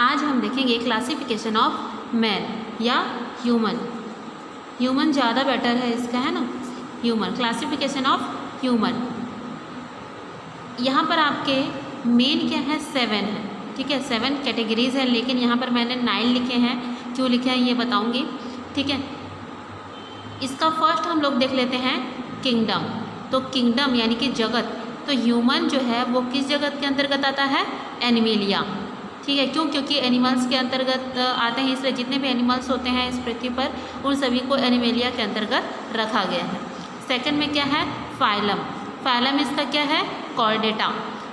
आज हम देखेंगे क्लासिफिकेशन ऑफ मैन या ह्यूमन। ह्यूमन ज़्यादा बेटर है इसका, है ना। Human, classification of human. यहाँ पर आपके मेन क्या है, 7 है, ठीक है। 7 कैटेगरीज है, लेकिन यहाँ पर मैंने 9 लिखे हैं। क्यों लिखे हैं ये बताऊँगी, ठीक है। इसका फर्स्ट हम लोग देख लेते हैं किंगडम। तो किंगडम यानी कि जगत, तो ह्यूमन जो है वो किस जगत के अंतर्गत आता है, एनिमेलिया, ठीक है। क्यों, क्योंकि एनिमल्स के अंतर्गत आते हैं, इसलिए जितने भी एनिमल्स होते हैं इस पृथ्वी पर उन सभी को एनिमेलिया के अंतर्गत रखा गया है। सेकंड में क्या है, फाइलम। फाइलम इसका क्या है, कॉर्डेटा।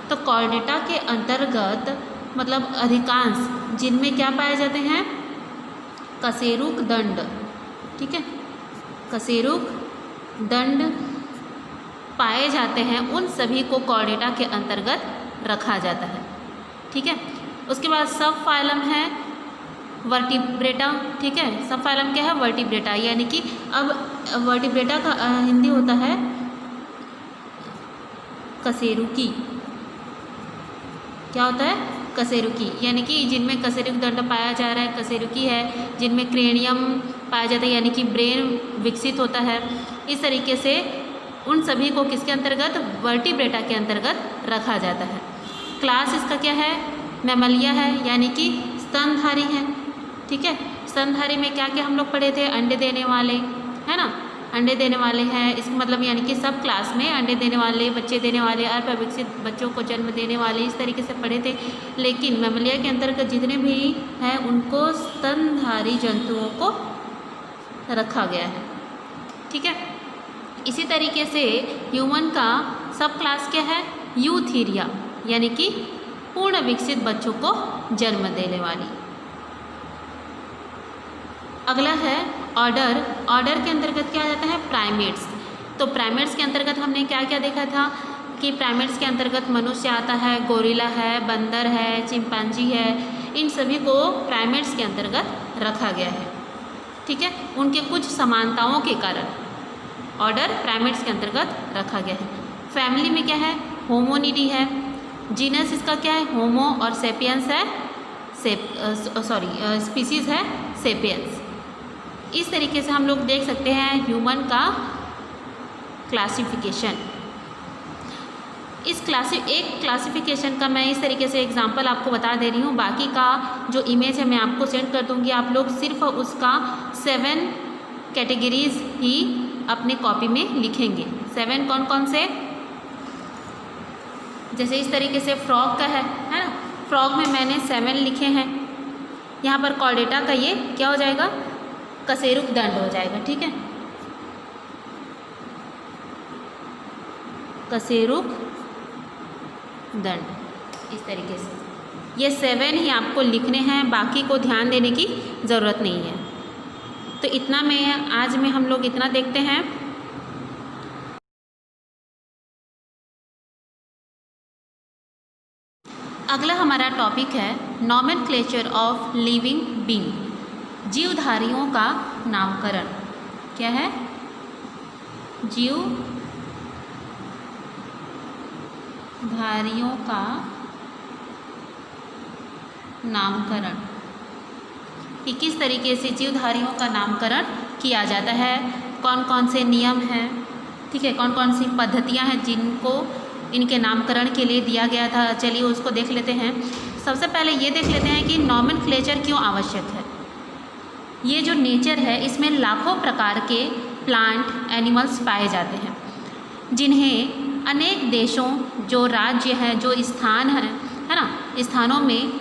तो कॉर्डेटा के अंतर्गत मतलब अधिकांश जिनमें क्या पाए जाते हैं, कशेरुक दंड, ठीक है। कशेरुक दंड पाए जाते हैं, उन सभी को कॉर्डेटा के अंतर्गत रखा जाता है, ठीक है। उसके बाद सब फाइलम है वर्टिब्रेटा, ठीक है। सब फाइलम क्या है, वर्टिब्रेटा, यानी कि अब वर्टिब्रेटा का हिंदी होता है कशेरुकी। क्या होता है, कशेरुकी, यानी कि जिनमें कशेरुक दंड पाया जा रहा है कशेरुकी है, जिनमें क्रेनियम पाया जाता है यानी कि ब्रेन विकसित होता है। इस तरीके से उन सभी को किसके अंतर्गत, वर्टिब्रेटा के अंतर्गत रखा जाता है। क्लास इसका क्या है, मैमलिया है, यानी कि स्तनधारी है, ठीक है। स्तनधारी में क्या क्या हम लोग पढ़े थे, अंडे देने वाले, है ना, अंडे देने वाले हैं। इसका मतलब यानी कि सब क्लास में अंडे देने वाले, बच्चे देने वाले, अल्पविकसित बच्चों को जन्म देने वाले, इस तरीके से पढ़े थे। लेकिन मैमलिया के अंतर्गत जितने भी हैं उनको स्तनधारी जंतुओं को रखा गया है, ठीक है। इसी तरीके से ह्यूमन का सब क्लास क्या है, यूथीरिया, यानी कि पूर्ण विकसित बच्चों को जन्म देने वाली। अगला है ऑर्डर। ऑर्डर के अंतर्गत क्या आ जाता है, प्राइमेट्स। तो प्राइमेट्स के अंतर्गत हमने क्या क्या देखा था कि प्राइमेट्स के अंतर्गत मनुष्य आता है, गोरिल्ला है, बंदर है, चिंपांजी है, इन सभी को प्राइमेट्स के अंतर्गत रखा गया है, ठीक है। उनके कुछ समानताओं के कारण ऑर्डर प्राइमेट्स के अंतर्गत रखा गया है। फैमिली में क्या है, होमोनिडी है। जीनस इसका क्या है, होमो, और सेपियंस है, स्पीसीज है सेपियंस। इस तरीके से हम लोग देख सकते हैं ह्यूमन का क्लासिफिकेशन। एक क्लासिफिकेशन का मैं इस तरीके से एग्जांपल आपको बता दे रही हूँ, बाकी का जो इमेज है मैं आपको सेंड कर दूँगी। आप लोग सिर्फ उसका 7 कैटेगरीज ही अपने कॉपी में लिखेंगे। 7 कौन कौन से, जैसे इस तरीके से फ्रॉग का है ना। फ्रॉग में मैंने 7 लिखे हैं। यहाँ पर कॉर्डेटा का ये क्या हो जाएगा, कशेरुक दंड हो जाएगा, ठीक है। कशेरुक दंड, इस तरीके से ये 7 ही आपको लिखने हैं, बाकी को ध्यान देने की ज़रूरत नहीं है। तो इतना में आज में हम लोग इतना देखते हैं। अगला हमारा टॉपिक है नॉमेनक्लेचर ऑफ लिविंग बीइंग, जीवधारियों का नामकरण। क्या है, जीवधारियों का नामकरण, कि किस तरीके से जीवधारियों का नामकरण किया जाता है, कौन कौन से नियम हैं, ठीक है, कौन कौन सी पद्धतियां हैं जिनको इनके नामकरण के लिए दिया गया था। चलिए उसको देख लेते हैं। सबसे पहले ये देख लेते हैं कि नॉमेनक्लेचर क्यों आवश्यक है। ये जो नेचर है इसमें लाखों प्रकार के प्लांट, एनिमल्स पाए जाते हैं, जिन्हें अनेक देशों, जो राज्य हैं, जो स्थान हैं, है ना, स्थानों में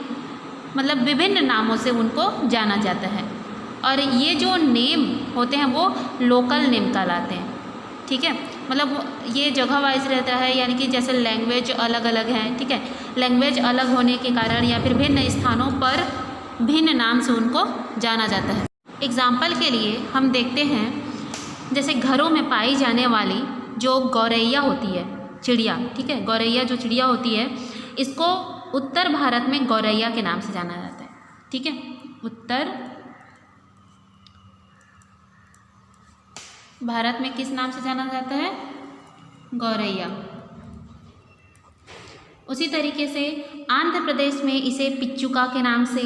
मतलब विभिन्न नामों से उनको जाना जाता है। और ये जो नेम होते हैं वो लोकल नेम कहलाते हैं, ठीक है। मतलब ये जगह वाइज रहता है, यानी कि जैसे लैंग्वेज अलग अलग है, ठीक है। लैंग्वेज अलग होने के कारण या फिर भिन्न स्थानों पर भिन्न नाम से उनको जाना जाता है। एग्जाम्पल के लिए हम देखते हैं, जैसे घरों में पाई जाने वाली जो गौरैया होती है, चिड़िया, ठीक है, गौरैया जो चिड़िया होती है, इसको उत्तर भारत में गौरैया के नाम से जाना जाता है, ठीक है। उत्तर भारत में किस नाम से जाना जाता है, गौरैया। उसी तरीके से आंध्र प्रदेश में इसे पिच्चुका के नाम से,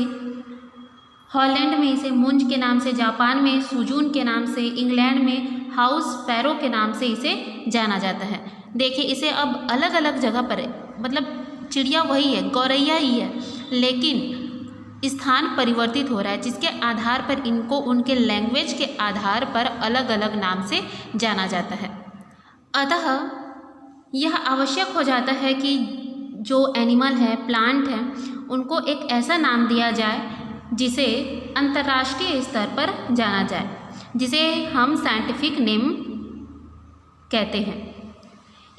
हॉलैंड में इसे मुंज के नाम से, जापान में सुजून के नाम से, इंग्लैंड में हाउस स्पैरो के नाम से इसे जाना जाता है। देखिए इसे अब अलग अलग जगह पर, मतलब चिड़िया वही है, गौरैया ही है, लेकिन स्थान परिवर्तित हो रहा है, जिसके आधार पर इनको उनके लैंग्वेज के आधार पर अलग अलग नाम से जाना जाता है। अतः यह आवश्यक हो जाता है कि जो एनिमल है, प्लांट है, उनको एक ऐसा नाम दिया जाए जिसे अंतर्राष्ट्रीय स्तर पर जाना जाए, जिसे हम साइंटिफिक नेम कहते हैं।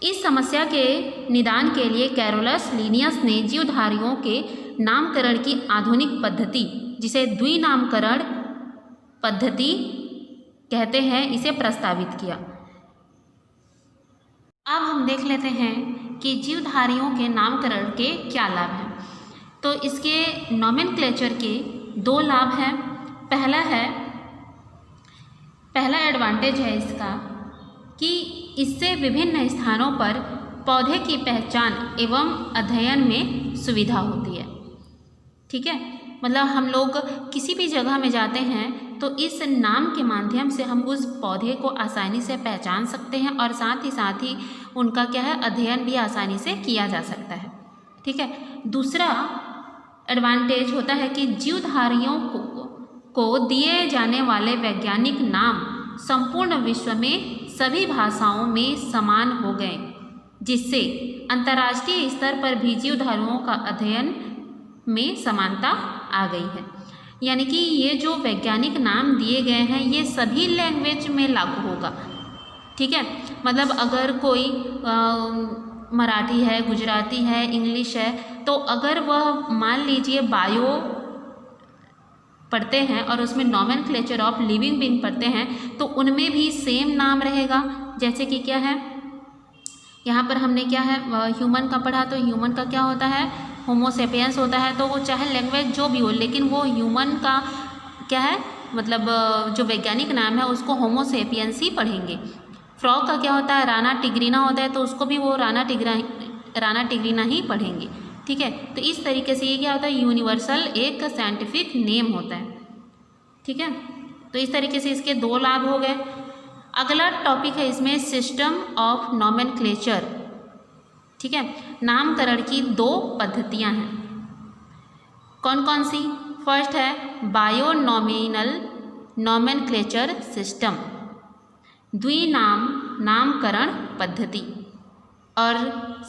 इस समस्या के निदान के लिए कैरोलस लिनियस ने जीवधारियों के नामकरण की आधुनिक पद्धति, जिसे द्विनामकरण पद्धति कहते हैं, इसे प्रस्तावित किया। अब हम देख लेते हैं कि जीवधारियों के नामकरण के क्या लाभ हैं। तो इसके नॉमेनक्लेचर के दो लाभ हैं। पहला एडवांटेज है इसका कि इससे विभिन्न स्थानों पर पौधे की पहचान एवं अध्ययन में सुविधा होती है। ठीक है, मतलब हम लोग किसी भी जगह में जाते हैं तो इस नाम के माध्यम से हम उस पौधे को आसानी से पहचान सकते हैं और साथ ही उनका क्या है, अध्ययन भी आसानी से किया जा सकता है। ठीक है, दूसरा एडवांटेज होता है कि जीवधारियों को दिए जाने वाले वैज्ञानिक नाम संपूर्ण विश्व में सभी भाषाओं में समान हो गए, जिससे अंतर्राष्ट्रीय स्तर पर भी जीवधारियों का अध्ययन में समानता आ गई है। यानी कि ये जो वैज्ञानिक नाम दिए गए हैं ये सभी लैंग्वेज में लागू होगा। ठीक है, मतलब अगर कोई मराठी है, गुजराती है, इंग्लिश है, तो अगर वह मान लीजिए बायो पढ़ते हैं और उसमें नॉमेनक्लेचर ऑफ लिविंग बीइंग पढ़ते हैं तो उनमें भी सेम नाम रहेगा। जैसे कि क्या है, यहाँ पर हमने क्या है, ह्यूमन का पढ़ा, तो ह्यूमन का क्या होता है, होमो सेपियंस होता है। तो वो चाहे लैंग्वेज जो भी हो, लेकिन वो ह्यूमन का क्या है, मतलब जो वैज्ञानिक नाम है उसको होमो सेपियंस ही पढ़ेंगे। फ्रॉग का क्या होता है, राना टिग्रीना होता है, तो उसको भी वो राना टिग्रीना ही पढ़ेंगे। ठीक है, तो इस तरीके से ये क्या होता है, यूनिवर्सल एक साइंटिफिक नेम होता है। ठीक है, तो इस तरीके से इसके दो लाभ हो गए। अगला टॉपिक है इसमें सिस्टम ऑफ नॉमेनक्लेचर। ठीक है, नामकरण की दो पद्धतियां हैं। कौन कौन सी? फर्स्ट है बायोनॉमिनल नॉमेनक्लेचर सिस्टम, नामकरण पद्धति, और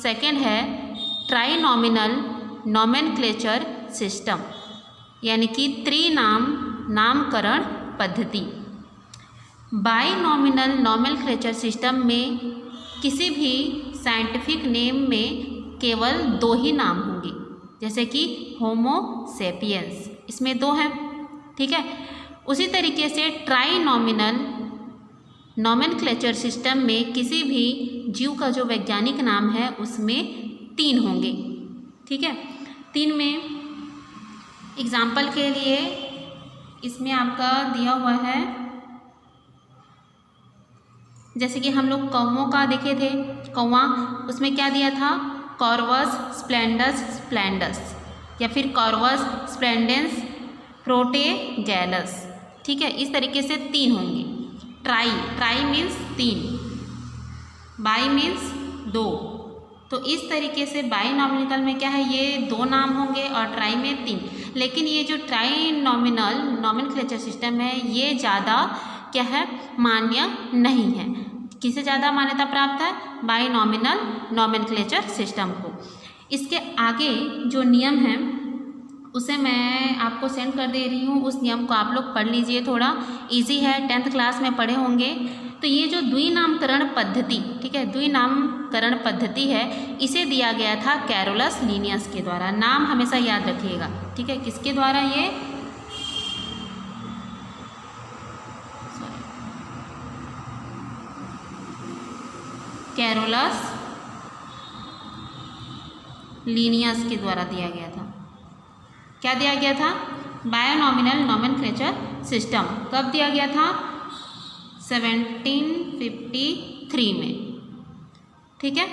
सेकेंड है ट्राइनॉमिनल नॉमेनक्लेचर सिस्टम, यानी कि नामकरण पद्धति। बाइनॉमिनल नॉमेनक्लेचर सिस्टम में किसी भी साइंटिफिक नेम में केवल दो ही नाम होंगे, जैसे कि होमो सेपियंस, इसमें दो हैं। ठीक है, उसी तरीके से ट्राइनॉमिनल नॉमेनक्लेचर सिस्टम में किसी भी जीव का जो वैज्ञानिक नाम है उसमें तीन होंगे। ठीक है, तीन में एग्जाम्पल के लिए इसमें आपका दिया हुआ है, जैसे कि हम लोग कौवों का देखे थे, कौवा, उसमें क्या दिया था, कॉर्वस स्प्लेंडस या फिर कॉर्वस स्प्लेंडेंस प्रोटेगैलस। ठीक है, इस तरीके से तीन होंगे। ट्राई मीन्स तीन, बाई मीन्स दो। तो इस तरीके से बाइनॉमिनल में क्या है, ये दो नाम होंगे और ट्राई में तीन। लेकिन ये जो ट्राइनॉमिनल नॉमेनक्लेचर सिस्टम है ये ज़्यादा क्या है, मान्य नहीं है। किसे ज़्यादा मान्यता प्राप्त है? बाइनॉमिनल नॉमेनक्लेचर सिस्टम को। इसके आगे जो नियम है उसे मैं आपको सेंड कर दे रही हूँ, उस नियम को आप लोग पढ़ लीजिए, थोड़ा इजी है, 10th क्लास में पढ़े होंगे। तो ये जो द्विनामकरण पद्धति, ठीक है, द्विनामकरण पद्धति है, इसे दिया गया था कैरोलस लिनियस के द्वारा। नाम हमेशा याद रखिएगा। ठीक है, किसके द्वारा? ये कैरोलस लिनियस के द्वारा दिया गया था। क्या दिया गया था? बायोनॉमिनल नॉमेनक्लेचर सिस्टम। कब दिया गया था? 1753 में। ठीक है।